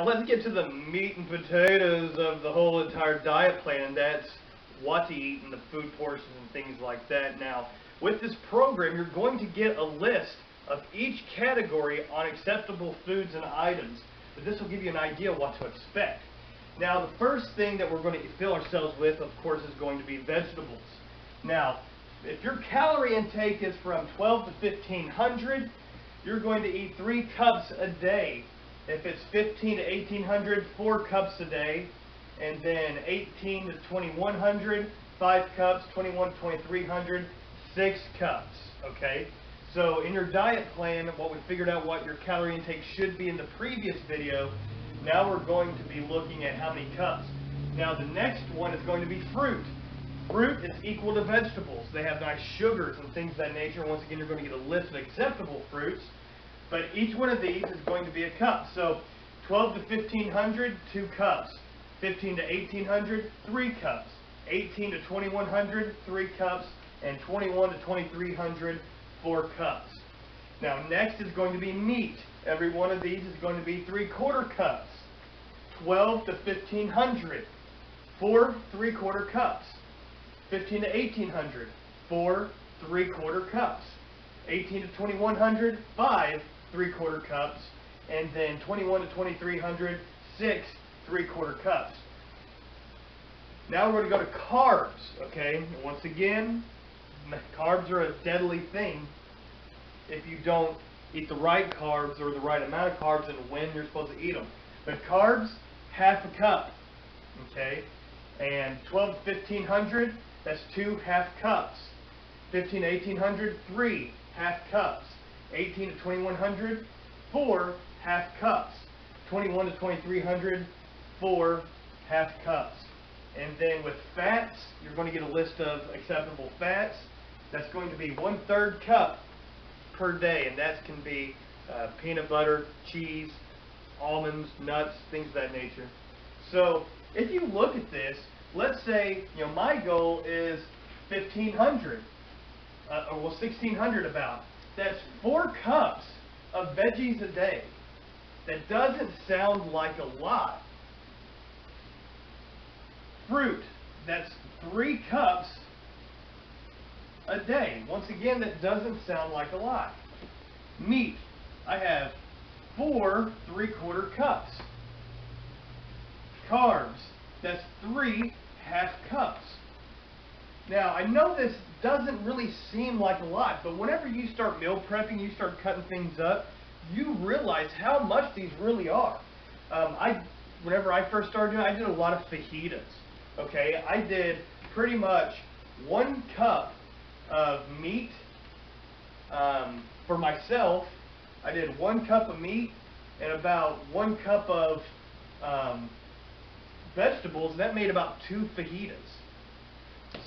Now let's get to the meat and potatoes of the whole entire diet plan, and that's what to eat and the food portions and things like that. Now, with this program, you're going to get a list of each category on acceptable foods and items, but this will give you an idea of what to expect. Now, the first thing that we're going to fill ourselves with, of course, is going to be vegetables. Now, if your calorie intake is from 12 to 1500, you're going to eat 3 cups a day. If it's 15 to 1800, 4 cups a day. And then 18 to 2100, 5 cups, 21 to 2300, 6 cups. Okay? So in your diet plan, what we figured out what your calorie intake should be in the previous video, now we're going to be looking at how many cups. Now the next one is going to be fruit. Fruit is equal to vegetables. They have nice sugars and things of that nature. Once again, you're going to get a list of acceptable fruits. But each one of these is going to be a cup. So 12 to 1500, 2 cups. 15 to 1800, 3 cups. 18 to 2100, 3 cups. And 21 to 2300, 4 cups. Now next is going to be meat. Every one of these is going to be 3/4 cups. 12 to 1500, 4 3/4 cups. 15 to 1800, 4 3/4 cups. 18 to 2100, 5 3/4 cups. And then 21 to 2300, 6 3/4 cups. Now we're going to go to carbs, okay? And once again, carbs are a deadly thing if you don't eat the right carbs or the right amount of carbs and when you're supposed to eat them. But carbs, half a cup, okay? And 12 to 1500, that's 2 half cups. 15 to 1800, 3 half cups. 18 to 2100, 4 half cups. 21 to 2300, 4 half cups. And then with fats, you're going to get a list of acceptable fats. That's going to be 1/3 cup per day, and that can be peanut butter, cheese, almonds, nuts, things of that nature. So if you look at this, let's say my goal is 1500, or 1600 about. That's 4 cups of veggies a day. That doesn't sound like a lot. Fruit, that's 3 cups a day. Once again, that doesn't sound like a lot. Meat, I have 4 3/4 cups. Carbs, that's 3 half cups. Now, I know this doesn't really seem like a lot, but whenever you start meal prepping, you start cutting things up, you realize how much these really are. Whenever I first started doing it, I did a lot of fajitas. Okay, I did pretty much 1 cup of meat for myself. I did 1 cup of meat and about 1 cup of vegetables. That made about 2 fajitas.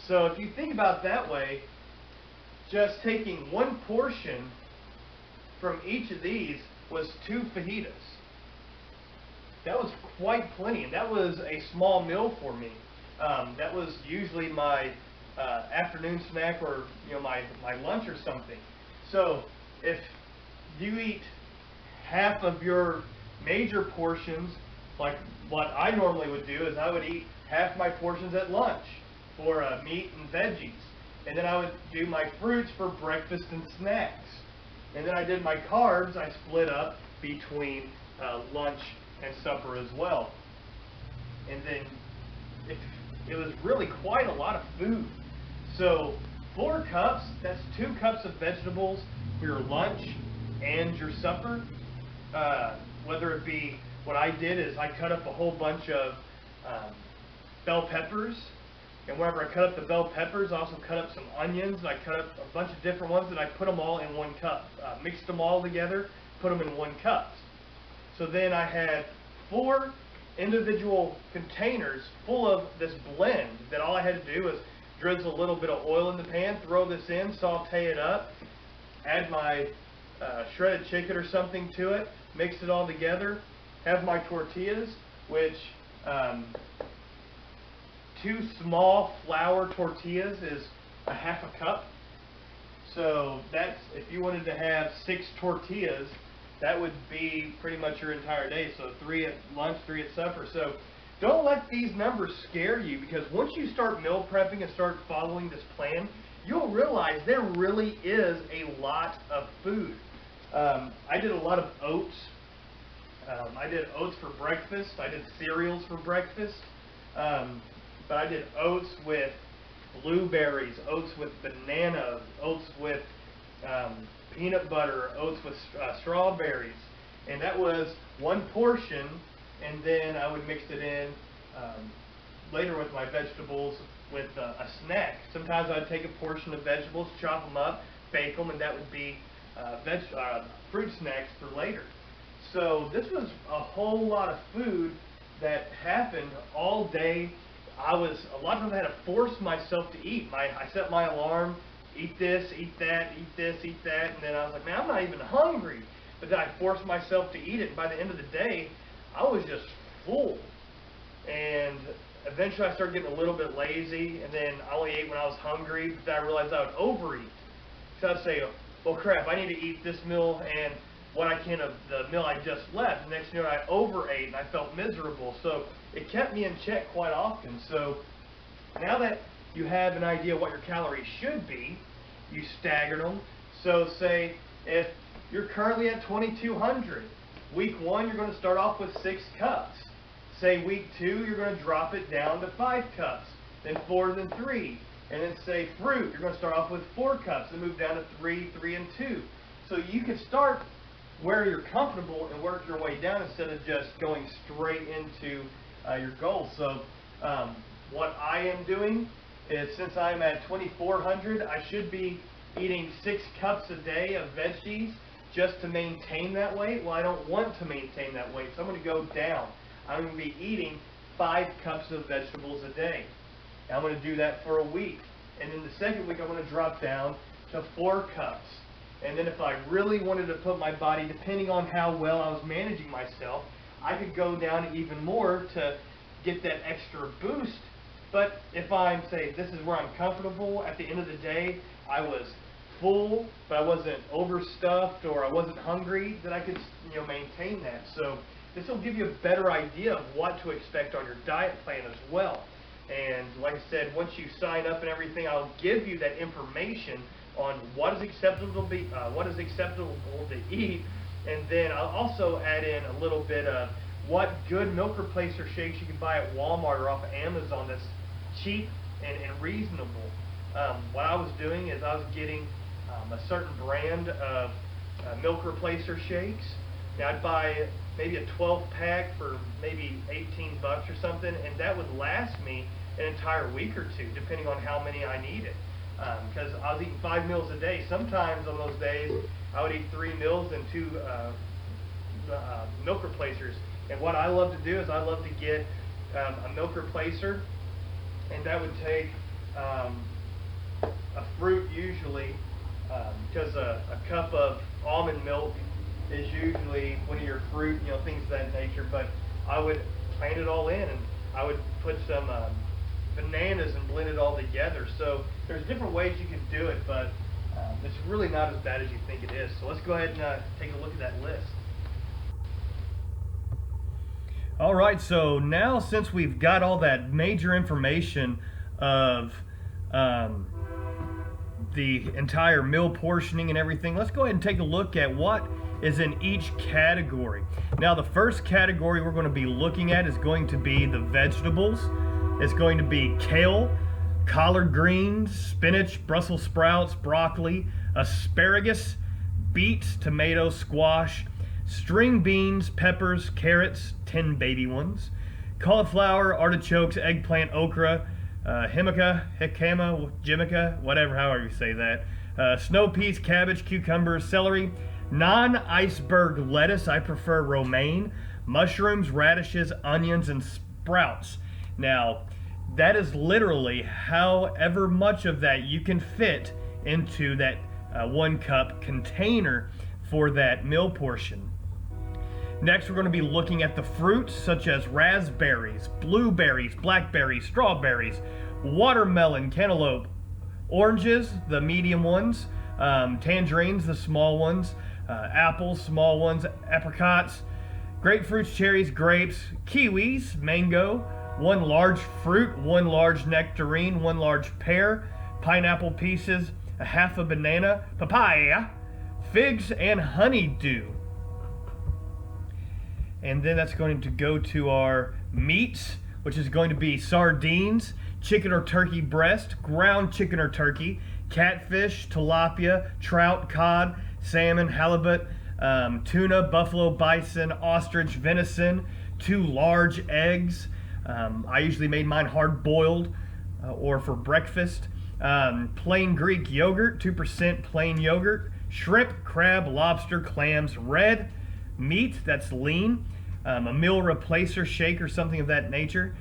So if you think about it that way, just taking 1 portion from each of these was 2 fajitas. That was quite plenty, and that was a small meal for me. That was usually my afternoon snack or my lunch or something. So if you eat half of your major portions, like what I normally would do is I would eat half my portions at lunch for meat and veggies, and then I would do my fruits for breakfast and snacks, and then I did my carbs. I split up between lunch and supper as well, and then it was really quite a lot of food. So 4 cups, that's 2 cups of vegetables for your lunch and your supper. Whether it be, what I did is I cut up a whole bunch of bell peppers, and whenever I cut up the bell peppers, I also cut up some onions, and I cut up a bunch of different ones, and I put them all in 1 cup. Mixed them all together, put them in 1 cup. So then I had 4 individual containers full of this blend that all I had to do was drizzle a little bit of oil in the pan, throw this in, saute it up, add my shredded chicken or something to it, mix it all together, have my tortillas, which 2 small flour tortillas is a half a cup. So that's, if you wanted to have 6 tortillas, that would be pretty much your entire day. So 3 at lunch, 3 at supper. So don't let these numbers scare you, because once you start meal prepping and start following this plan, you'll realize there really is a lot of food. I did a lot of oats. I did oats for breakfast. I did cereals for breakfast. But I did oats with blueberries, oats with bananas, oats with peanut butter, oats with strawberries. And that was one portion, and then I would mix it in later with my vegetables with a snack. Sometimes I'd take a portion of vegetables, chop them up, bake them, and that would be fruit snacks for later. So this was a whole lot of food that happened all day. A lot of times I had to force myself to eat. I set my alarm, eat this, eat that, eat this, eat that, and then I was like, man, I'm not even hungry. But then I forced myself to eat it, and by the end of the day, I was just full. And eventually I started getting a little bit lazy, and then I only ate when I was hungry, but then I realized I would overeat. So I'd say, well crap, I need to eat this meal and what I can of the meal I just left. The next meal I overate and I felt miserable. So it kept me in check quite often. So now that you have an idea what your calories should be, you stagger them. So say if you're currently at 2,200, week 1 you're going to start off with 6 cups. Say week 2 you're going to drop it down to 5 cups, then 4, then 3. And then say fruit, you're going to start off with 4 cups and move down to 3, 3, and 2. So you can start where you're comfortable and work your way down instead of just going straight into your goal. So what I am doing is, since I'm at 2,400, I should be eating 6 cups a day of veggies just to maintain that weight. Well, I don't want to maintain that weight, so I'm going to go down. I'm going to be eating 5 cups of vegetables a day. And I'm going to do that for a week. And then the second week, I'm going to drop down to 4 cups. And then if I really wanted to put my body, depending on how well I was managing myself, I could go down even more to get that extra boost. But if I'm, say, this is where I'm comfortable, at the end of the day, I was full, but I wasn't overstuffed or I wasn't hungry, then I could, maintain that. So this will give you a better idea of what to expect on your diet plan as well. And like I said, once you sign up and everything, I'll give you that information on what is acceptable to eat, and then I'll also add in a little bit of what good milk replacer shakes you can buy at Walmart or off of Amazon that's cheap and reasonable. What I was doing is I was getting a certain brand of milk replacer shakes. Now I'd buy maybe a 12-pack for maybe $18 or something, and that would last me an entire week or two, depending on how many I needed. Because I was eating 5 meals a day. Sometimes on those days, I would eat 3 meals and 2 milk replacers. And what I love to do is I love to get a milk replacer, and that would take a fruit usually, because a cup of almond milk is usually one of your fruit, things of that nature. But I would blend it all in, and I would put some bananas and blend it all together. So there's different ways you can do it, but it's really not as bad as you think it is. So let's go ahead and take a look at that list. All right, so now since we've got all that major information of the entire meal portioning and everything, let's go ahead and take a look at what is in each category. Now the first category we're going to be looking at is going to be the vegetables. It's going to be kale, collard greens, spinach, Brussels sprouts, broccoli, asparagus, beets, tomatoes, squash, string beans, peppers, carrots, 10 baby ones, cauliflower, artichokes, eggplant, okra, jimica, whatever, however you say that, snow peas, cabbage, cucumbers, celery, non-iceberg lettuce, I prefer romaine, mushrooms, radishes, onions, and sprouts. Now, that is literally however much of that you can fit into that 1 cup container for that meal portion. Next, we're going to be looking at the fruits such as raspberries, blueberries, blackberries, strawberries, watermelon, cantaloupe, oranges, the medium ones, tangerines, the small ones, apples, small ones, apricots, grapefruits, cherries, grapes, kiwis, mango, one large fruit, one large nectarine, one large pear, pineapple pieces, a half a banana, papaya, figs, and honeydew. And then that's going to go to our meats, which is going to be sardines, chicken or turkey breast, ground chicken or turkey, catfish, tilapia, trout, cod, salmon, halibut, tuna, buffalo, bison, ostrich, venison, 2 large eggs. I usually made mine hard boiled or for breakfast. Plain Greek yogurt, 2% plain yogurt, shrimp, crab, lobster, clams, red meat that's lean, a meal replacer shake or something of that nature,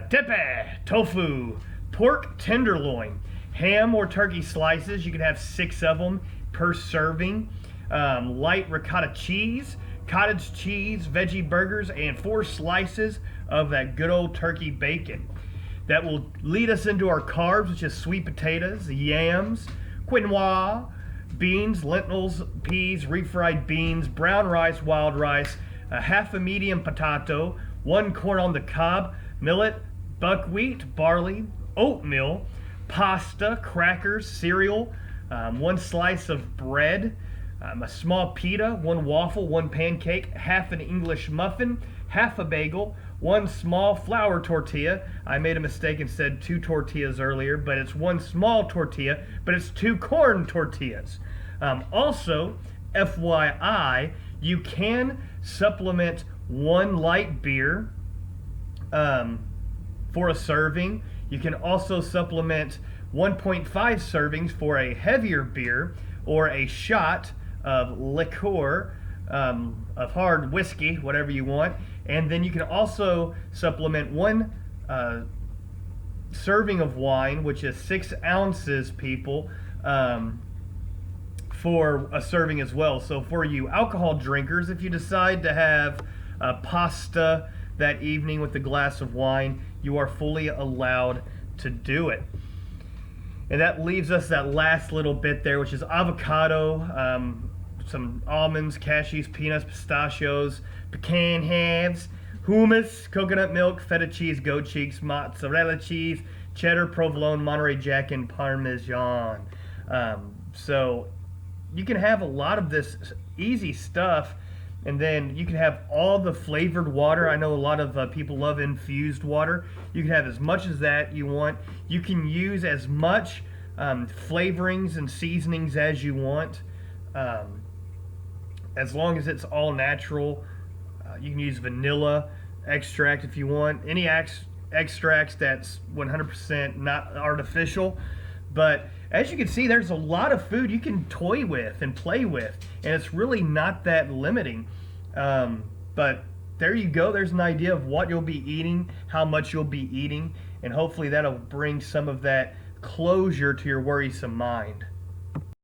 tepe, tofu, pork tenderloin, ham or turkey slices. You can have 6 of them per serving, light ricotta cheese, cottage cheese, veggie burgers, and 4 slices of that good old turkey bacon. That will lead us into our carbs, which is sweet potatoes, yams, quinoa, beans, lentils, peas, refried beans, brown rice, wild rice, a half a medium potato, 1 corn on the cob, millet, buckwheat, barley, oatmeal, pasta, crackers, cereal, 1 slice of bread, a small pita, 1 waffle, 1 pancake, half an English muffin, half a bagel, 1 small flour tortilla. I made a mistake and said 2 tortillas earlier, but it's 1 small tortilla, but it's 2 corn tortillas. Also, FYI, you can supplement 1 light beer for a serving. You can also supplement 1.5 servings for a heavier beer or a shot of liqueur, of hard whiskey, whatever you want. And then you can also supplement 1 serving of wine, which is 6 ounces, people, for a serving as well. So for you alcohol drinkers, if you decide to have pasta that evening with a glass of wine, you are fully allowed to do it. And that leaves us that last little bit there, which is avocado, some almonds, cashews, peanuts, pistachios, pecan halves, hummus, coconut milk, feta cheese, goat cheeks, mozzarella cheese, cheddar, provolone, Monterey Jack, and Parmesan. So you can have a lot of this easy stuff, and then you can have all the flavored water. I know a lot of people love infused water. You can have as much as that you want. You can use as much flavorings and seasonings as you want, as long as it's all natural. You can use vanilla extract if you want. Any extracts that's 100% not artificial. But as you can see, there's a lot of food you can toy with and play with, and it's really not that limiting. But there you go. There's an idea of what you'll be eating, how much you'll be eating, and hopefully that'll bring some of that closure to your worrisome mind.